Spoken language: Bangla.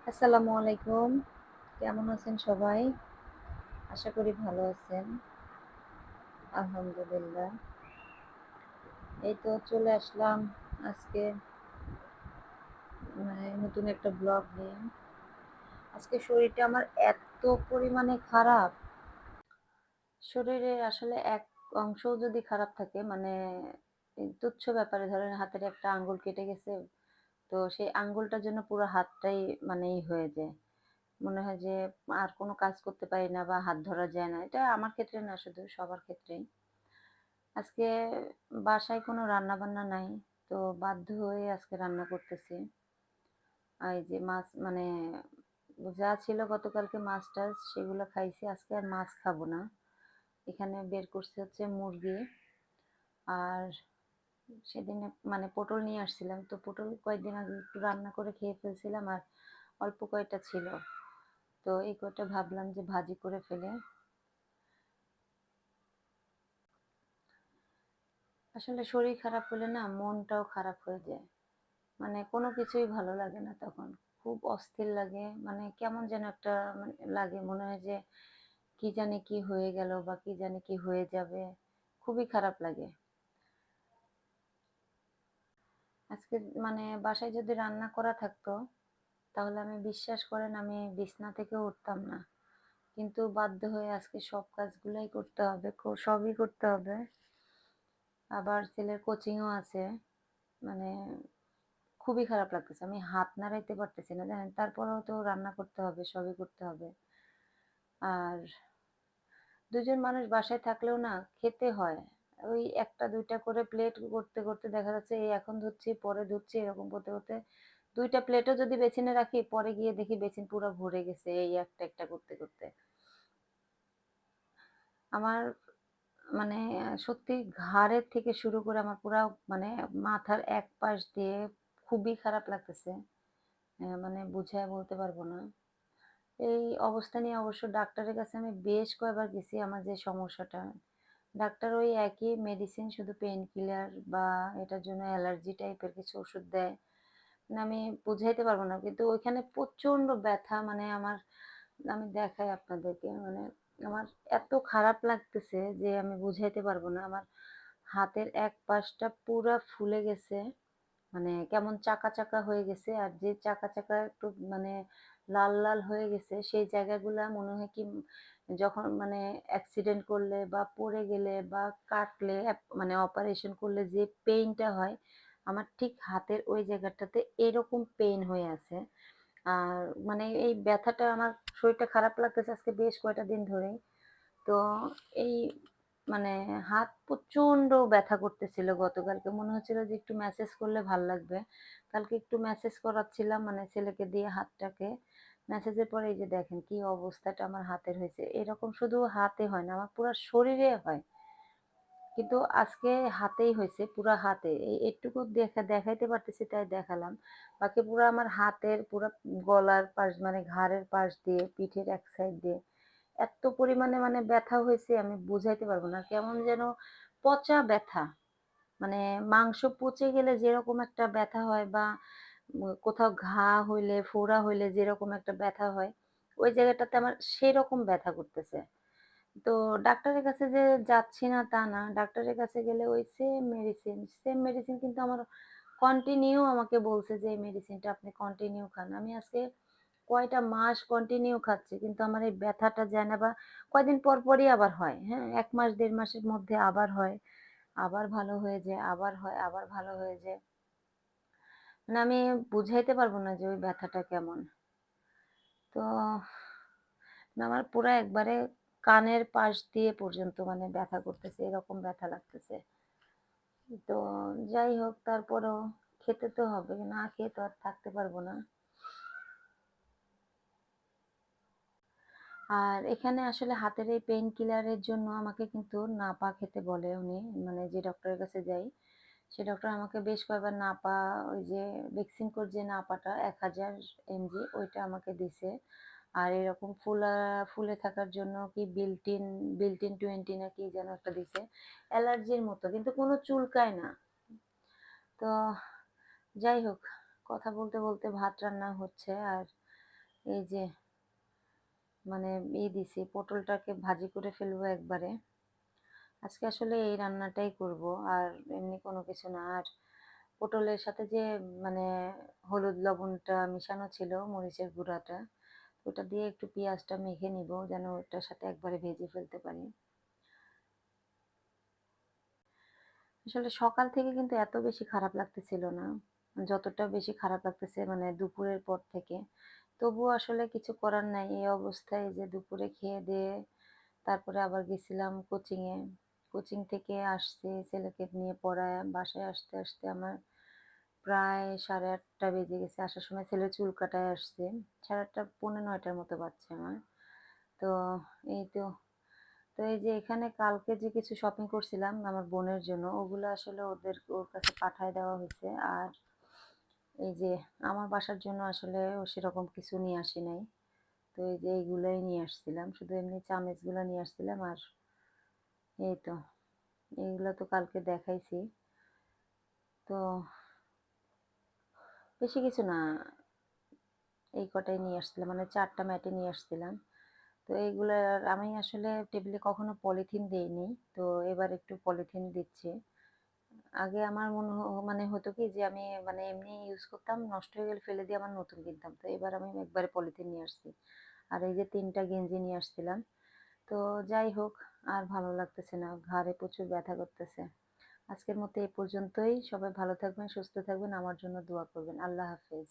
আসসালামু আলাইকুম। কেমন আছেন সবাই? আশা করি ভালো আছেন। আলহামদুলিল্লাহ। এই তো চলে আসলাম আজকে নতুন একটা ব্লগ নিয়ে। আজকে শরীরটা আমার এত পরিমাণে খারাপ, শরীরের আসলে এক অংশও যদি খারাপ থাকে এই তুচ্ছ ব্যাপারে ধরেন হাতের একটা আঙ্গুল কেটে গেছে, তো সেই আঙ্গুলটার জন্য পুরো হাতটাই হয়ে যায়। মনে হয় যে আর কোনো কাজ করতে পারি না বা হাত ধরা যায় না। এটা আমার ক্ষেত্রে না, শুধু সবার ক্ষেত্রেই। আজকে বাসায় কোনো রান্না-বান্না নাই। তো বাধ্য হয়ে আজকে রান্না করতেছি। এই যে মাছ যা ছিল গতকালকে মাছ-টাছ সেগুলো খাইছি। আজকে আর মাছ খাবো না। এখানে বের করছি হচ্ছে মুরগি। আর সেদিনে পটল নিয়ে আসছিলাম। তো পটল কয়েকদিন আগে একটু রান্না করে খেয়ে ফেলছিলাম আর অল্প কয়টা ছিল। তো এই কয়টা ভাবলাম যে ভাজি করে ফেলে। আসলে শরীর খারাপ হলে না মনটাও খারাপ হয়ে যায়। কোনো কিছুই ভালো লাগে না তখন। খুব অস্থির লাগে। কেমন যেন একটা লাগে। মনে হয় যে কি জানি কি হয়ে গেল বা কি জানি কি হয়ে যাবে। খুবই খারাপ লাগে। আজকে বাসায় যদি রান্না করা থাকতো, তাহলে আমি বিশ্বাস করেন আমি বিছানা থেকে উঠতাম না। কিন্তু বাধ্য হয়ে আজকে সব কাজগুলাই করতে হবে। সবই করতে হবে। আবার ছেলের কোচিংও আছে। মানে খুবই খারাপ লাগতেছে। আমি হাত নাড়াইতে পারতেছি না, জানেন? তারপরেও তো রান্না করতে হবে, সবই করতে হবে। আর ২ জন মানুষ বাসায় থাকলেও না খেতে হয়। ওই ১ টা ২ টা করে প্লেট করতে, করতে দেখা যাচ্ছে এই এখন ধুচ্ছি, পরে ধুচ্ছি, এরকম করতে, করতে ২ টা প্লেটও যদি বেসিনে রাখি, পরে গিয়ে দেখি বেসিন পুরা ভরে গেছে এই একটা, একটা করতে, করতে। আমার মানে সত্যি ঘাড়ের থেকে শুরু করে আমার পুরা মানে মাথার এক পাশ দিয়ে খুবই খারাপ লাগতেছে। বুঝায় বলতে পারব না। এই অবস্থা নিয়ে অবশ্য ডাক্তারের কাছে আমি বেশ কয়েকবার গেছি আমার যে সমস্যাটা। ডাক্তার ওই একই মেডিসিন, শুধু পেইন কিলার বা এটার জন্য অ্যালার্জি টাইপের কিছু ওষুধ দেয়। আমি বুঝাইতে পারব না। কিন্তু ওইখানে প্রচন্ড ব্যথা, আমি দেখাই আপনাদেরকে। আমার এত খারাপ লাগতেছে যে আমি বুঝাইতে পারব না। আমার হাতের এক পাশটা পুরা ফুলে গেছে। কেমন চাকা, চাকা হয়ে গেছে। আর যে চাকা, চাকা একটু লাল, লাল হয়ে গেছে সেই জায়গাগুলা মনে হয় কি যখন অ্যাক্সিডেন্ট করলে বা পড়ে গেলে বা কাটলে অপারেশন করলে যে পেইনটা হয়, আমার ঠিক হাতের ওই জায়গাটাতে এরকম পেইন হয়ে আছে। আর এই ব্যথাটা, আমার শরীরটা খারাপ লাগতেছে আজকে বেশ কয়টা দিন ধরেই। তো এই মানে হাত প্রচন্ড ব্যথা করতেছিল গতকালকে। মনে হচ্ছিল যে একটু ম্যাসাজ করলে ভাল লাগবে। কালকে একটু ম্যাসাজ করাচ্ছিলাম ছেলেকে দিয়ে হাতটাকে। ম্যাসাজের পরে এই যে দেখেন কি অবস্থাটা আমার হাতের হয়েছে। এরকম শুধু হাতে হয় না, আমার পুরা শরীরে হয়। কিন্তু আজকে হাতেই হইছে, পুরা হাতে। এটুকু দেখাইতে পারতেছি তাই দেখালাম। বাকি পুরা আমার হাতের পুরা গলার পাশ, ঘাড়ের পাশ দিয়ে, পিঠের এক সাইড দিয়ে এত পরিমাণে ব্যথা হইছে আমি বুঝাইতে পারব না। কেমন যেন পচা ব্যথা। মাংস পচে গেলে যেরকম একটা ব্যথা হয় বা কোথাও ঘা হইলে, ফোড়া হইলে যেরকম একটা ব্যথা হয়, ওই জায়গাটাতে আমার সেরকম ব্যথা করতেছে। তো ডাক্তারের কাছে যে যাচ্ছি না তা না। ডাক্তারের কাছে গেলে ওই সেম মেডিসিন কিন্তু আমার কন্টিনিউ আমাকে বলছে যে এই মেডিসিনটা আপনি কন্টিনিউ খান। আমি আজকে কয়টা মাস কন্টিনিউ খাচ্ছি। কিন্তু আমার এই ব্যথাটা যায় না বা কয়দিন পর পরই আবার হয়। হ্যাঁ? ১ মাস ১.৫ মাসের মধ্যে আবার হয়। আবার ভালো হয়ে যায়, আবার হয়, আবার ভালো হয়ে যায়। আমি বুঝাইতে পারব না যে ওই ব্যথাটা কেমন। তো আমার পুরা একবারে কানের পাশ দিয়ে পর্যন্ত ব্যথা করতেছে, এরকম ব্যথা লাগতেছে। তো যাই হোক, তারপরেও খেতে তো হবে। না খেয়ে তো আর থাকতে পারব না। আর এখানে আসলে হাতের এই পেইন কিলারের জন্য আমাকে কিন্তু নাপা খেতে বলে উনি। যে ডক্টরের কাছে যাই, সে ডক্টর আমাকে বেশ কয়েকবার নাপা, ওই যে বেক্সিমকোর যে নাপাটা ১০০০ এমজি ওইটা আমাকে দিছে। আর এরকম ফুলে থাকার জন্য কি বিল্টিন 20 না কি যেন একটা দিছে। অ্যালার্জির মতো কিন্তু কোনো চুলকায় না। তো যাই হোক, কথা বলতে, বলতে ভাত রান্না হচ্ছে। আর এই যে মানে দিছি পটলটাকে ভাজি করে ফেলবো একবারে। আজকে আসলে এই রান্নাটাই করব। আর এমনি কোনো কিছু না। আর পটলের সাথে যে মানে হলুদ লবণটা মিশানো ছিল, মরিচের গুঁড়াটা, ওটা দিয়ে একটু পেঁয়াজটা মেখে নিব যেন ওটার সাথে একবারে ভেজে ফেলতে পারি। আসলে সকাল থেকে কিন্তু এত বেশি খারাপ লাগতেছিল না। যতটা বেশি খারাপ লাগতেছে মানে দুপুরের পর থেকে। তবুও আসলে কিছু করার নাই। এই অবস্থায় যে দুপুরে খেয়ে-দেয়ে তারপরে আবার গেছিলাম কোচিংয়ে। কোচিং থেকে আসছি ছেলেকে নিয়ে পড়ায়। বাসায় আসতে আমার প্রায় 8:30 বেজে গেছে। আসার সময় ছেলের চুল কাটায় আসছি। 8:30 পৌনে 9 টার মতো বাজছে আমার। তো এই তো তো এই যে এখানে কালকে যে কিছু শপিং করছিলাম আমার বোনের জন্য, ওগুলো আসলে ওর কাছে পাঠায় দেওয়া হইছে। আর এই যে আমার বাসার জন্য আসলে সেরকম কিছু নিয়ে আসি নাই। তো এই যে এইগুলাই নিয়ে আসছিলাম। শুধু এমনি চামিচগুলা নিয়ে আসছিলাম। আর এই তো এইগুলা তো কালকে দেখাইছি। তো বেশি কিছু না। এই কটাই নিয়ে আসছিলাম। মানে ৪ টা ম্যাটে নিয়ে আসছিলাম। তো এইগুলার আমি আসলে টেবিলে কখনো পলিথিন দেইনি। তো এবার একটু পলিথিন দিচ্ছি। আগে আমার মানে হতো কি যে আমি মানে এমনি ইউজ করতাম, নষ্ট হয়ে গেলে ফেলে দিয়ে আবার নতুন কিনতাম। তো এবার আমি একবারে পলিথিন নিয়ে আসছি। আর এই যে ৩ টা গেঞ্জি নিয়ে আসছিলাম। তো যাই হোক আর ভালো লাগতেছে না। ঘাড়ে প্রচুর ব্যথা করতেছে। আজকের মতো এই পর্যন্তই। সবাই ভালো থাকবেন, সুস্থ থাকবেন। আমার জন্য দোয়া করবেন। আল্লাহ হাফেজ।